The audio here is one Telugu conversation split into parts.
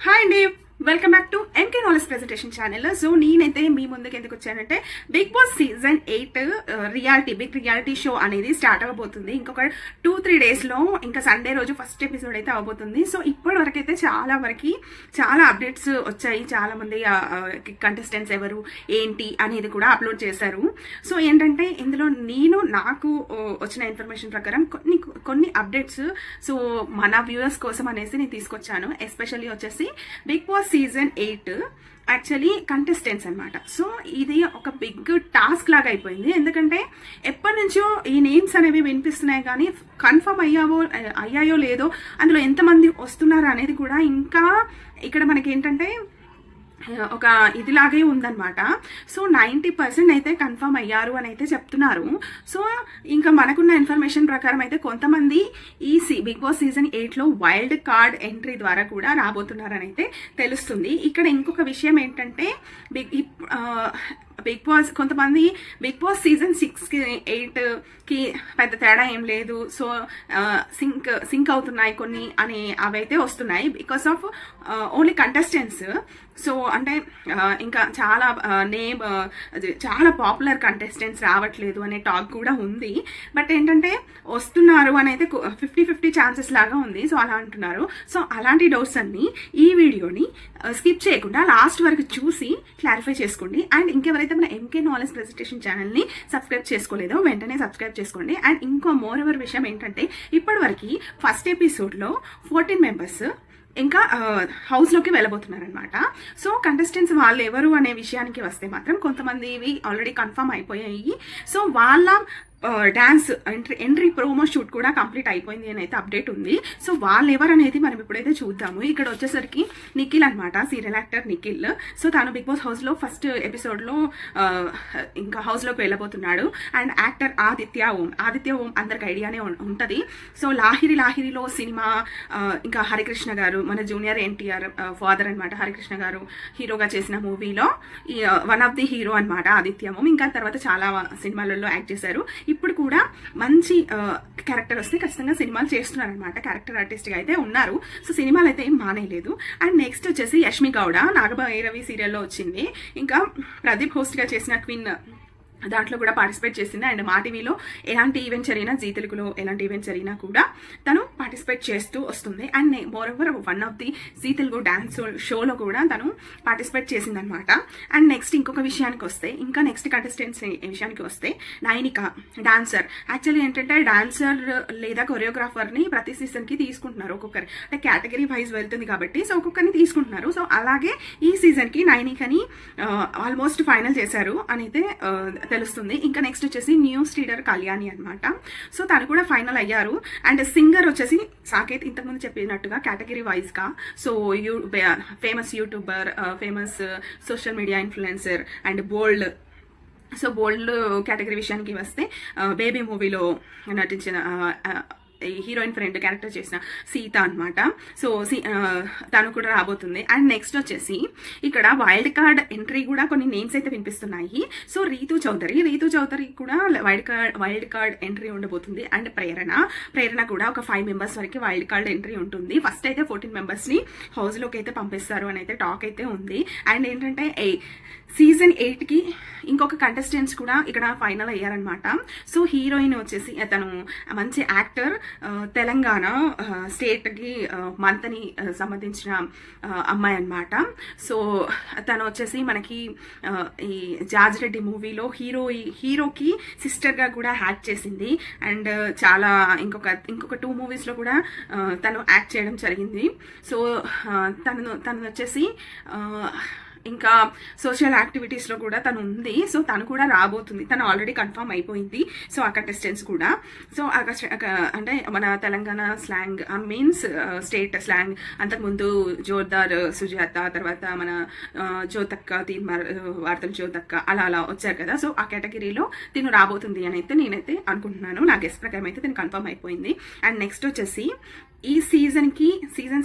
హాయ్ అండి, welcome back to MK knowledge presentation channel. So నేనైతే మీ ముందుకు ఎందుకు వచ్చానంటే Bigg Boss season 8 big reality show అనేది స్టార్ట్ అవ్వబోతుంది. ఇంకొక 2-3 days లో ఇంకా సండే రోజు ఫస్ట్ ఎపిసోడ్ అయితే అవబోతుంది. సో ఇప్పటి వరకు అయితే చాలా అప్డేట్స్ వచ్చాయి. చాలా మంది కంటెస్టెంట్స్ ఎవరు ఏంటి అనేది కూడా అప్లోడ్ చేశారు. సో ఏంటంటే ఇందులో నాకు వచ్చిన ఇన్ఫర్మేషన్ ప్రకారం కొన్ని అప్డేట్స్ సో మన వ్యూవర్స్ కోసం అనేసి నేను తీసుకొచ్చాను. ఎస్పెషల్లీ వచ్చేసి Bigg Boss season 8 actually contestants అనమాట. సో ఇది ఒక బిగ్ టాస్క్ లాగా అయిపోయింది. ఎందుకంటే ఎప్పటి నుంచో ఈ నేమ్స్ అనేవి వినిపిస్తున్నాయి, కానీ కన్ఫర్మ్ అయ్యాయో లేదో, అందులో ఎంతమంది వస్తున్నారు అనేది కూడా ఇంకా ఇక్కడ మనకి ఏంటంటే ఒక ఇదిలాగే ఉందన్నమాట. సో 90% అయితే కన్ఫర్మ్ అయ్యారు అని అయితే చెప్తున్నారు. సో ఇంకా మనకున్న ఇన్ఫర్మేషన్ ప్రకారం అయితే కొంతమంది ఈ బిగ్ బాస్ సీజన్ 8లో వైల్డ్ కార్డ్ ఎంట్రీ ద్వారా కూడా రాబోతున్నారని అయితే తెలుస్తుంది. ఇక్కడ ఇంకొక విషయం ఏంటంటే బిగ్ బాస్ కొంతమంది బిగ్ బాస్ సీజన్ 6-8కి పెద్ద తేడా ఏం లేదు, సో సింక్ అవుతున్నాయి కొన్ని అని అవైతే వస్తున్నాయి because of only contestants. So అంటే ఇంకా చాలా పాపులర్ కంటెస్టెంట్స్ రావట్లేదు అనే టాక్ కూడా ఉంది. బట్ ఏంటంటే వస్తున్నారు అని అయితే 50-50 ఛాన్సెస్ లాగా ఉంది. సో అలా అంటున్నారు. సో అలాంటి డౌట్స్ అన్ని ఈ వీడియోని స్కిప్ చేయకుండా లాస్ట్ వరకు చూసి క్లారిఫై చేసుకోండి. అండ్ ఇంకెవరైతే మన ఎంకే నాలెడ్జ్ ప్రెజెంటేషన్ ఛానల్ని సబ్స్క్రైబ్ చేసుకోలేదో వెంటనే సబ్స్క్రైబ్ చేసుకోండి. అండ్ ఇంకో మోర్ ఎవర్ విషయం ఏంటంటే ఇప్పటి వరకు ఫస్ట్ ఎపిసోడ్లో 14 మెంబర్స్ ఇంకా హౌస్లోకి వెళ్ళబోతున్నారనమాట. సో కంటెస్టెంట్స్ వాళ్ళు ఎవరు అనే విషయానికి వస్తే మాత్రం కొంతమంది ఇవి ఆల్రెడీ కన్ఫర్మ్ అయిపోయాయి. సో వాళ్ళ డాన్స్ ఎంట్రీ ప్రోమో షూట్ కూడా కంప్లీట్ అయిపోయింది అని అయితే అప్డేట్ ఉంది. సో వాళ్ళు ఎవరు అనేది మనం ఇప్పుడైతే చూద్దాము. ఇక్కడ వచ్చేసరికి నిఖిల్ అనమాట, సీరియల్ యాక్టర్ నిఖిల్. సో తను బిగ్ బాస్ హౌస్లో ఫస్ట్ ఎపిసోడ్లో ఇంకా హౌస్లోకి వెళ్ళబోతున్నాడు. అండ్ యాక్టర్ ఆదిత్య ఓం అందరికి ఐడియానే ఉంటుంది. సో లాహిరిలో సినిమా ఇంకా హరికృష్ణ గారు మన జూనియర్ ఎన్టీఆర్ ఫాదర్ అనమాట. హరికృష్ణ గారు హీరోగా చేసిన మూవీలో వన్ ఆఫ్ ది హీరో అనమాట ఆదిత్య ఓం. ఇంకా తర్వాత చాలా సినిమాలలో యాక్ట్ చేశారు. ఇప్పుడు కూడా మంచి క్యారెక్టర్ వస్తే ఖచ్చితంగా సినిమాలు చేస్తున్నారు అనమాట. క్యారెక్టర్ ఆర్టిస్ట్గా అయితే ఉన్నారు. సో సినిమాలు అయితే ఏం మానేయలేదు. అండ్ నెక్స్ట్ వచ్చేసి యష్మి గౌడ నాగభైరవి సీరియల్లో వచ్చింది. ఇంకా ప్రదీప్ హోస్ట్గా చేసిన క్వీన్ దాంట్లో కూడా పార్టిసిపేట్ చేసింది. అండ్ మా టీవీలో ఎలాంటి ఈవెంట్స్ జరిగినా, జీ తెలుగులో ఎలాంటి ఈవెంట్స్ జరిగినా కూడా తను పార్టిసిపేట్ చేస్తూ వస్తుంది. And moreover one of the Zee Telugu dance షోలో కూడా తను పార్టిసిపేట్ చేసింది అనమాట. అండ్ నెక్స్ట్ ఇంకొక విషయానికి వస్తే, ఇంకా నెక్స్ట్ కంటెస్టెంట్స్ విషయానికి వస్తే నైనిక డాన్సర్. యాక్చువల్లీ ఏంటంటే డాన్సర్ లేదా కొరియోగ్రాఫర్ని ప్రతి సీజన్కి తీసుకుంటున్నారు. ఒక్కొక్కరి అంటే కేటగిరీ వైజ్ వెళ్తుంది కాబట్టి సో ఒక్కొక్కరిని తీసుకుంటున్నారు. సో అలాగే ఈ సీజన్కి నైనికని ఆల్మోస్ట్ ఫైనల్ చేశారు అని అయితే తెలుస్తుంది. ఇంకా నెక్స్ట్ వచ్చేసి న్యూస్ రీడర్ కళ్యాణి అనమాట. సో తను కూడా ఫైనల్ అయ్యారు. అండ్ సింగర్ వచ్చేసి సాకేత్ ఇంతకుముందు చెప్పినట్టుగా కేటగిరీ వైజ్ గా so famous YouTuber, famous social media influencer and bold. So bold category విషయానికి వస్తే బేబీ మూవీలో నటించిన హీరోయిన్ ఫ్రెండ్ క్యారెక్టర్ చేసిన సీత అనమాట. సో తను కూడా రాబోతుంది. అండ్ నెక్స్ట్ వచ్చేసి ఇక్కడ వైల్డ్ కార్డ్ ఎంట్రీ కూడా కొన్ని నేమ్స్ అయితే వినిపిస్తున్నాయి. సో రీతు చౌదరి కూడా వైల్డ్ కార్డ్ ఎంట్రీ ఉండబోతుంది. అండ్ ప్రేరణ కూడా ఒక 5 members వరకు వైల్డ్ కార్డ్ ఎంట్రీ ఉంటుంది. ఫస్ట్ అయితే 14 members-ని హౌస్లోకి అయితే పంపిస్తారు అని అయితే టాక్ అయితే ఉంది. అండ్ ఏంటంటే సీజన్ 8కి ఇంకొక కంటెస్టెంట్స్ కూడా ఇక్కడ ఫైనల్ అయ్యారనమాట. సో హీరోయిన్ వచ్చేసి తను మంచి యాక్టర్, తెలంగాణ స్టేట్కి మంతని సంబంధించిన అమ్మాయి అనమాట. సో తను వచ్చేసి మనకి ఈ జార్జ్ రెడ్డి మూవీలో హీరోకి సిస్టర్గా కూడా యాక్ట్ చేసింది. అండ్ చాలా ఇంకొక 2 movies-లో కూడా తను యాక్ట్ చేయడం జరిగింది. సో తను వచ్చేసి ఇంకా సోషల్ యాక్టివిటీస్లో కూడా తను ఉంది. సో తను కూడా రాబోతుంది. తను ఆల్రెడీ కన్ఫర్మ్ అయిపోయింది. సో ఆ కంటెస్టెంట్స్ కూడా సో అంటే మన Telangana slang means state slang అంతకుముందు జోర్దార్ సుజాత, తర్వాత మన జ్యోతక్క, వార్తలు జ్యోతక్క అలా వచ్చారు కదా. సో ఆ కేటగిరీలో తిను రాబోతుంది అని అయితే నేనైతే అనుకుంటున్నాను. నా గెస్ ప్రకారం అయితే తిను కన్ఫర్మ్ అయిపోయింది. అండ్ నెక్స్ట్ వచ్చేసి ఈ సీజన్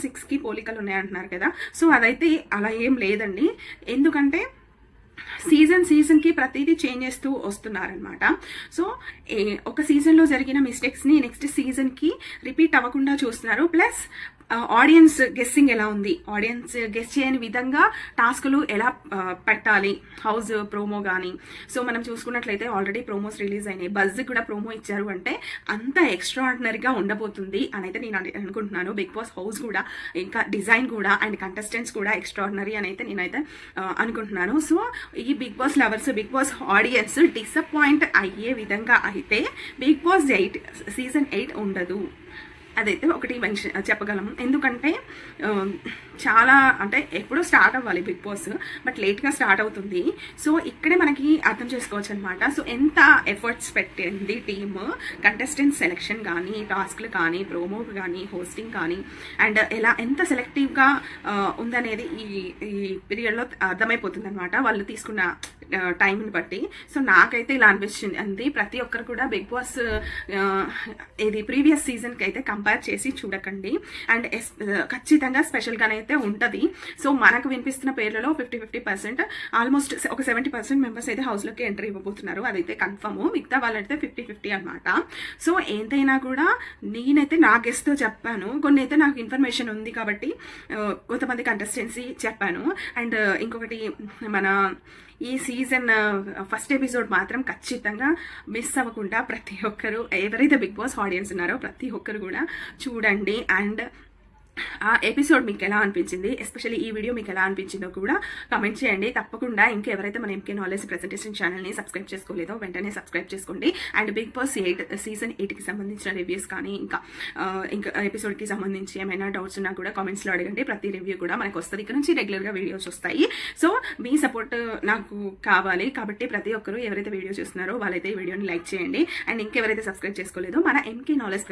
6కి పోలికలు ఉన్నాయంటున్నారు కదా. సో అదైతే అలా ఏం లేదండి. ఎందుకంటే సీజన్కి ప్రతిదీ చేంజ్ చేస్తూ వస్తున్నారనమాట. సో ఒక సీజన్లో జరిగిన మిస్టేక్స్ని నెక్స్ట్ సీజన్కి రిపీట్ అవ్వకుండా చూస్తున్నారు. ప్లస్ ఆడియన్స్ గెస్సింగ్ ఎలా ఉంది, ఆడియన్స్ గెస్ చేయని విధంగా టాస్కులు ఎలా పెట్టాలి, హౌస్ ప్రోమో కానీ. సో మనం చూసుకున్నట్లయితే ఆల్రెడీ ప్రోమోస్ రిలీజ్ అయినాయి, బజ్ కూడా ప్రోమో ఇచ్చారు అంటే అంత ఎక్స్ట్రాడినరీగా ఉండబోతుంది అని అయితే నేను అనుకుంటున్నాను. బిగ్ బాస్ హౌస్ కూడా ఇంకా డిజైన్ కూడా అండ్ కంటెస్టెంట్స్ కూడా ఎక్స్ట్రాడినరీ అని అయితే నేనైతే అనుకుంటున్నాను. సో ఈ Bigg Boss lovers, Bigg Boss audience disappoint అయ్యే విధంగా అయితే బిగ్ బాస్ 8 సీజన్ 8 ఉండదు. అదైతే ఒకటి చెప్పగలము. ఎందుకంటే చాలా అంటే ఎప్పుడో స్టార్ట్ అవ్వాలి బిగ్ బాస్, బట్ లేట్గా స్టార్ట్ అవుతుంది. సో ఇక్కడే మనకి అర్థం చేసుకోవచ్చు అనమాట. సో ఎంత ఎఫర్ట్స్ పెట్టింది టీమ్, కంటెస్టెంట్ సెలెక్షన్ కానీ, టాస్క్లు కానీ, ప్రోమో కానీ, హోస్టింగ్ కానీ, అండ్ ఎంత సెలెక్టివ్గా ఉందనేది ఈ పీరియడ్లో అర్థమైపోతుంది అనమాట వాళ్ళు తీసుకున్న టైంని బట్టి. సో నాకైతే ఇలా అనిపించింది. అంతే ప్రతి ఒక్కరు కూడా బిగ్ బాస్ ఇది ప్రీవియస్ సీజన్కి అయితే కంపేర్ చేసి చూడకండి. అండ్ ఖచ్చితంగా స్పెషల్గానే అయితే ఉంటుంది. సో మనకు వినిపిస్తున్న పేర్లలో 50-50% ఆల్మోస్ట్ ఒక 70% మెంబర్స్ అయితే హౌస్లోకి ఎంట్రీ ఇవ్వబోతున్నారు. అదైతే కన్ఫర్మ్. మిగతా వాళ్ళైతే 50-50 అనమాట. సో ఏంటైనా కూడా నేనైతే నా గెస్ట్తో చెప్పాను, కొన్ని అయితే నాకు ఇన్ఫర్మేషన్ ఉంది కాబట్టి కొంతమంది కంటెస్టెన్సీ చెప్పాను. అండ్ ఇంకొకటి మన ఈ సీజన్ ఫస్ట్ ఎపిసోడ్ మాత్రం ఖచ్చితంగా మిస్ అవ్వకుండా ప్రతి ఒక్కరు, ఎవరైతే బిగ్ బాస్ ఆడియన్స్ ఉన్నారో ప్రతి ఒక్కరు కూడా చూడండి. అండ్ ఆ ఎపిసోడ్ మీకు ఎలా అనిపించింది, ఎస్పెషల్లీ ఈ వీడియో మీకు ఎలా అనిపించిందో కూడా కమెంట్ చేయండి. తప్పకుండా ఇంకెవరైతే మన ఎంకే నాలెడ్జ్ ప్రెజెంటేషన్ ఛానల్ని సబ్స్క్రైబ్ చేసుకోలేదో వెంటనే సబ్స్క్రైబ్ చేసుకోండి. అండ్ బిగ్ బాస్ సీజన్ 8కి సంబంధించిన రివ్యూస్ కానీ ఇంకా ఎపిసోడ్కి సంబంధించి ఏమైనా డౌట్స్ ఉన్నా కూడా కామెంట్స్లో అడగండి. ప్రతి రివ్యూ కూడా మనకు వస్తుంది. ఇక్కడ నుంచి రెగ్యులర్గా వీడియోస్ వస్తాయి. సో మీ సపోర్ట్ నాకు కావాలి కాబట్టి ప్రతి ఒక్కరు ఎవరైతే వీడియో చూస్తున్నారో వాళ్ళైతే ఈ వీడియోని లైక్ చేయండి. అండ్ ఇంకెవరైతే సబ్స్క్రైబ్ చేసుకోలేదో మన ఎంకే నాలెడ్జ్